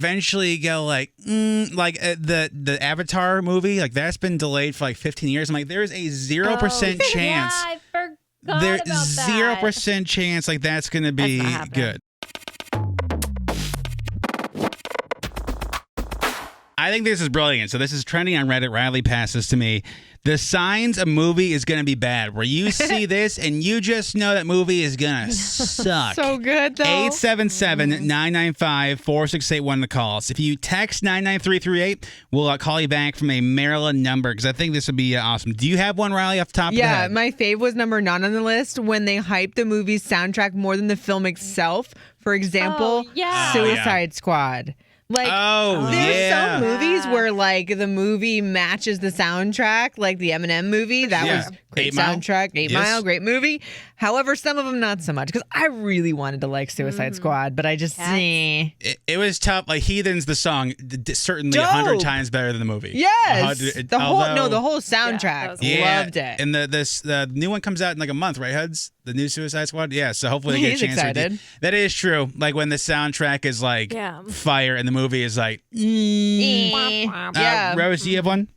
eventually go the Avatar movie, like that's been delayed for like 15 years. I'm like, there's a 0% chance. Yeah, I forgot There's about that. 0% chance like that's gonna be good. I think this is brilliant. So this is trending on Reddit. Riley passed this to me. The signs a movie is going to be bad. Where you see this and you just know that movie is going to suck. So good, though. 877-995-4681 to call us. If you text 99338, we'll call you back from a Maryland number because I think this would be awesome. Do you have one, Riley, off the top of the head? Yeah, my fave was number 9 on the list when they hyped the movie's soundtrack more than the film itself. For example, Suicide Squad. Like, there's some movies where, like, the movie matches the soundtrack, like the Eminem movie. That was great soundtrack. 8 Mile, great movie. However, some of them not so much, because I really wanted to like Suicide Squad, but I just... It was tough. Like, Heathens, the song, certainly 100 times better than the movie. Yes! The whole soundtrack. Loved it. And the new one comes out in like a month, right, Huds? The new Suicide Squad? Yeah, so hopefully they get a chance. Excited. That is true. Like, when the soundtrack is like fire and the movie is like... Rose, do you have one?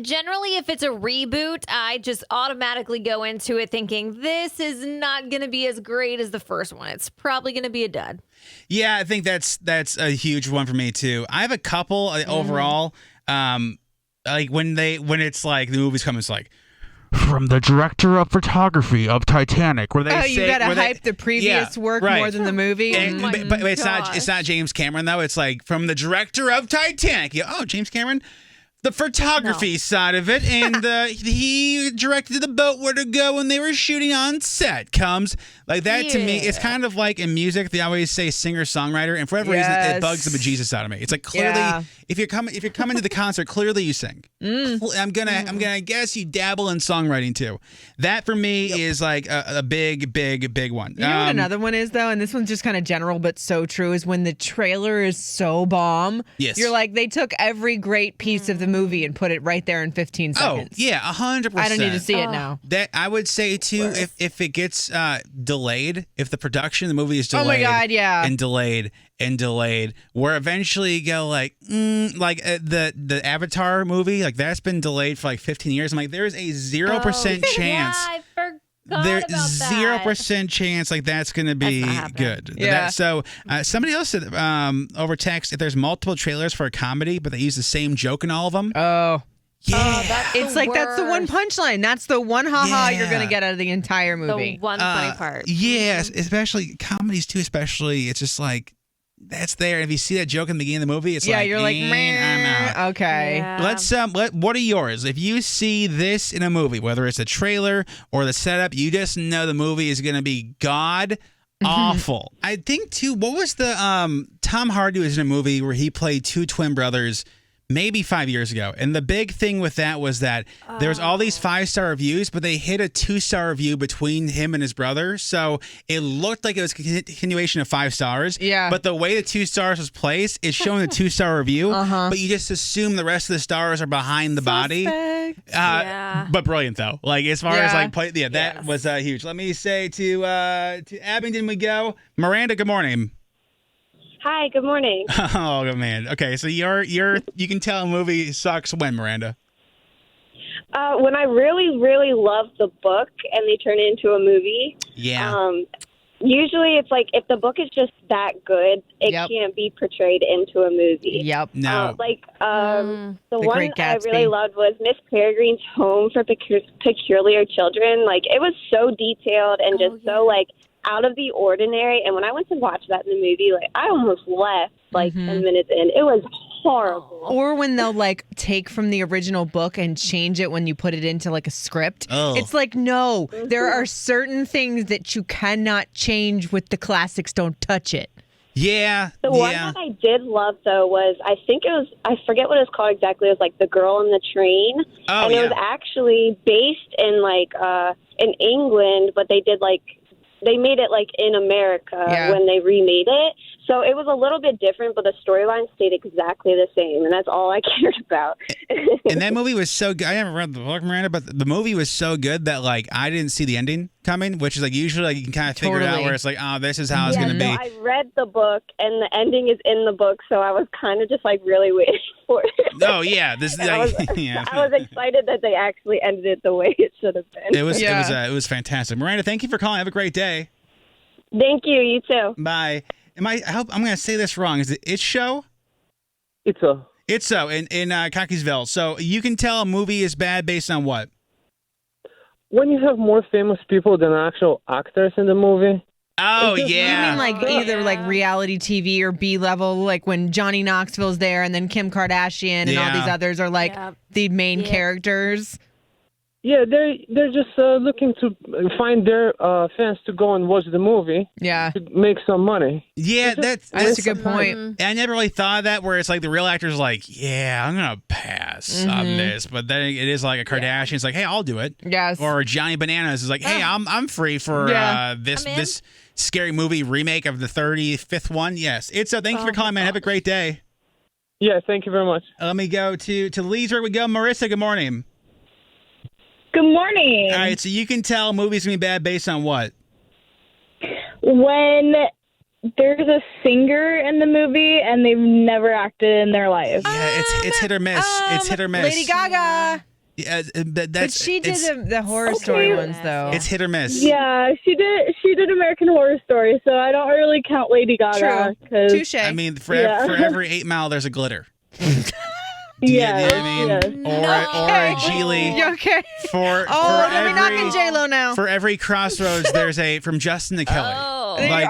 Generally, if it's a reboot, I just automatically go into it thinking this is not going to be as great as the first one. It's probably going to be a dud. Yeah, I think that's a huge one for me too. I have a couple overall. Like when it's like the movie's coming, it's like from the director of photography of Titanic, where they say you gotta hype the previous work more than the movie. But it's not James Cameron though. It's like from the director of Titanic. James Cameron. The photography side of it, and he directed the boat where to go when they were shooting on set comes. Like that to me, it's kind of like in music, they always say singer-songwriter, and for whatever reason, it bugs the bejesus out of me. It's like clearly, if you're coming to the concert, clearly you sing. I'm gonna guess you dabble in songwriting too. That for me is like a big one. You know what another one is though, and this one's just kind of general but so true, is when the trailer is so bomb. Yes. You're like, they took every great piece of the movie and put it right there in 15 seconds. Oh, yeah, 100%. I don't need to see it now. That I would say too, if it gets delayed, if the production of the movie is delayed, oh my God, and delayed, where eventually go the Avatar movie, like that's been delayed for like 15 years. I'm like, there's a 0% chance. Yeah, I forgot There's about that. 0% chance like that's going to be good. Yeah. Somebody else said over text, if there's multiple trailers for a comedy, but they use the same joke in all of them. Oh. Yeah. It's like that's the one punchline. That's the one you're going to get out of the entire movie. The one funny part. Yes, especially comedies too, especially. It's just like, that's there. If you see that joke in the beginning of the movie, it's you're like, I'm out. Okay. Yeah. Let's what are yours? If you see this in a movie, whether it's a trailer or the setup, you just know the movie is going to be god awful. I think too. What was the Tom Hardy was in a movie where he played two twin brothers maybe 5 years ago. And the big thing with that was that there was all these 5-star reviews, but they hit a 2-star review between him and his brother. So it looked like it was a continuation of 5 stars. Yeah. But the way the 2 stars was placed, it's showing a 2-star review. But you just assume the rest of the stars are behind the body. But brilliant though. Like as far as like play, that was huge. Let me say to Abingdon we go. Miranda, good morning. Hi, good morning. Oh, good man. Okay, so you can tell a movie sucks when, Miranda? When I really, really love the book and they turn it into a movie. Yeah. Usually it's like if the book is just that good, it can't be portrayed into a movie. Yep. No. The one I really loved was Miss Peregrine's Home for Peculiar Children. Like, it was so detailed and just so, like, out of the ordinary. And when I went to watch that in the movie, like, I almost left, 10 minutes in. It was horrible. Or when they'll, like, take from the original book and change it when you put it into, like, a script. Oh. It's like, no, there are certain things that you cannot change with the classics. Don't touch it. Yeah. The one that I did love, though, was, I forget what it's called exactly. It was, like, The Girl on the Train. Oh, and it was actually based in, in England, but they did, they made it, in America when they remade it. So it was a little bit different, but the storyline stayed exactly the same, and that's all I cared about. And that movie was so good. I haven't read the book, Miranda, but the movie was so good that like I didn't see the ending coming, which is like usually like you can kind of figure it out where it's like, oh, this is how it's going to be. I read the book, and the ending is in the book, so I was kind of just like really waiting for it. Oh yeah, this like, I was excited that they actually ended it the way it should have been. It was fantastic. Miranda, thank you for calling. Have a great day. Thank you. You too. Bye. I hope I'm going to say this wrong. Is it It's Show? It's so in Cockeysville. So you can tell a movie is bad based on what? When you have more famous people than actual actors in the movie. Oh, yeah. You mean like either like reality TV or B level, like when Johnny Knoxville's there and then Kim Kardashian and all these others are like the main characters? Yeah, they're just looking to find their fans to go and watch the movie. Yeah, to make some money. Yeah, that's a good point. I never really thought of that, where it's like the real actor's like, yeah, I'm gonna pass on this, but then it is like a Kardashian. It's like, hey, I'll do it. Yes. Or Johnny Bananas is like, hey, I'm free for this scary movie remake of the 35th one. Yes, it's thank you for calling, man. Have a great day. Yeah, thank you very much. Let me go to Leeds. Where we go, Marissa. Good morning. Good morning. All right, so you can tell a movie's going to be bad based on what? When there's a singer in the movie and they've never acted in their life. Yeah, it's hit or miss. It's hit or miss. Lady Gaga. Yeah, but she did the horror story ones, though. It's hit or miss. Yeah, she did American Horror Story, so I don't really count Lady Gaga. True. Touche. I mean, for every 8 Mile, there's a glitter. Yeah, or a Geely. You okay? Let me knock in J-Lo now. For every crossroads, there's a from Justin to Kelly.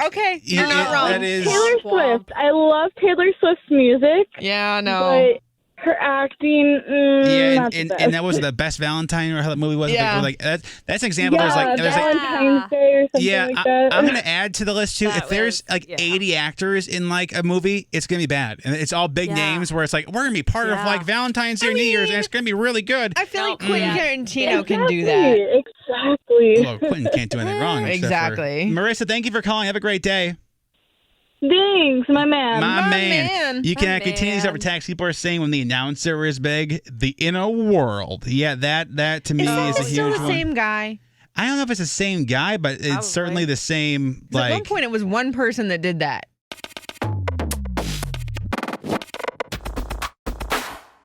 Okay, you're not wrong. That is Taylor Swift. I love Taylor Swift's music. Yeah, no. But her acting, and that was the Best Valentine, or how that movie was. Yeah. Like that's an example. Yeah, Valentine's Day or something like that. I'm gonna add to the list too. If there's 80 actors in like a movie, it's gonna be bad, and it's all big names where it's like we're gonna be part of like Valentine's Day, or New Year's, and it's gonna be really good. I feel like Quentin Tarantino can do that. Exactly. Well, Quentin can't do anything wrong. Exactly. Marissa, thank you for calling. Have a great day. Thanks, my man. My man. You can continue these over text. People are saying when the announcer is big, the inner world. Yeah, that to me is a huge one. It's still the same guy. I don't know if it's the same guy, but it's certainly the same. Like at one point, it was one person that did that.